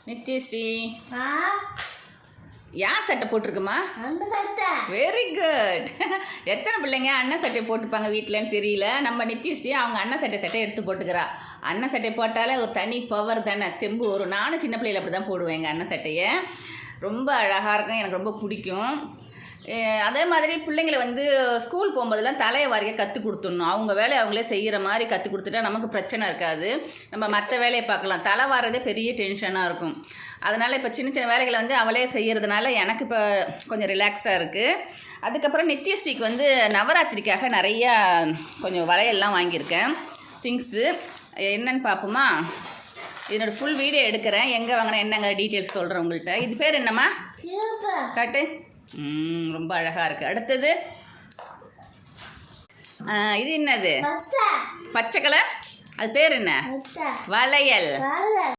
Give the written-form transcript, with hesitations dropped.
நித்யஸ்ரீ யார் சட்டை போட்டிருக்குமா? Very good. எத்தனை பிள்ளைங்க அண்ணன் சட்டை போட்டுப்பாங்க வீட்டிலன்னு தெரியல. நம்ம நித்யஸ்ரீ அவங்க அண்ணன் சட்டை எடுத்து போட்டுக்கிறா. அண்ணன் சட்டை போட்டாலே ஒரு தனி பவர் தானே, தெம்பு வரும். நானும் சின்ன பிள்ளையில அப்படி தான் போடுவேன் எங்கள் அண்ணன் சட்டையை. ரொம்ப அழகாக இருக்கும், எனக்கு ரொம்ப பிடிக்கும். அதே மாதிரி பிள்ளைங்களை வந்து ஸ்கூல் போகும்போதெல்லாம் தலையை வாரிக்க கற்றுக் கொடுத்துடணும். அவங்க வேலையை அவங்களே செய்கிற மாதிரி கற்றுக் கொடுத்துட்டா நமக்கு பிரச்சனை இருக்காது. நம்ம மற்ற வேலையை பார்க்கலாம். தலை வாரதே பெரிய டென்ஷனாக இருக்கும். அதனால் இப்போ சின்ன சின்ன வேலைகளை வந்து அவளே செய்கிறதுனால எனக்கு இப்போ கொஞ்சம் ரிலாக்ஸாக இருக்குது. அதுக்கப்புறம் நித்யஸ்ரீக்கு வந்து நவராத்திரிக்காக நிறையா கொஞ்சம் வளையல்லாம் வாங்கியிருக்கேன். திங்ஸு என்னென்னு பார்ப்போமா? இதனோட ஃபுல் வீடியோ எடுக்கிறேன். எங்கே வாங்கினேன் என்னங்க டீட்டெயில்ஸ் சொல்கிறேன் உங்கள்கிட்ட. இது பேர் என்னம்மா? காட்டு. ரொம்ப அழகாக இருக்குது. அடுத்தது இது என்னது? பச்சை கலர். அது பேர் என்ன? வளையல்.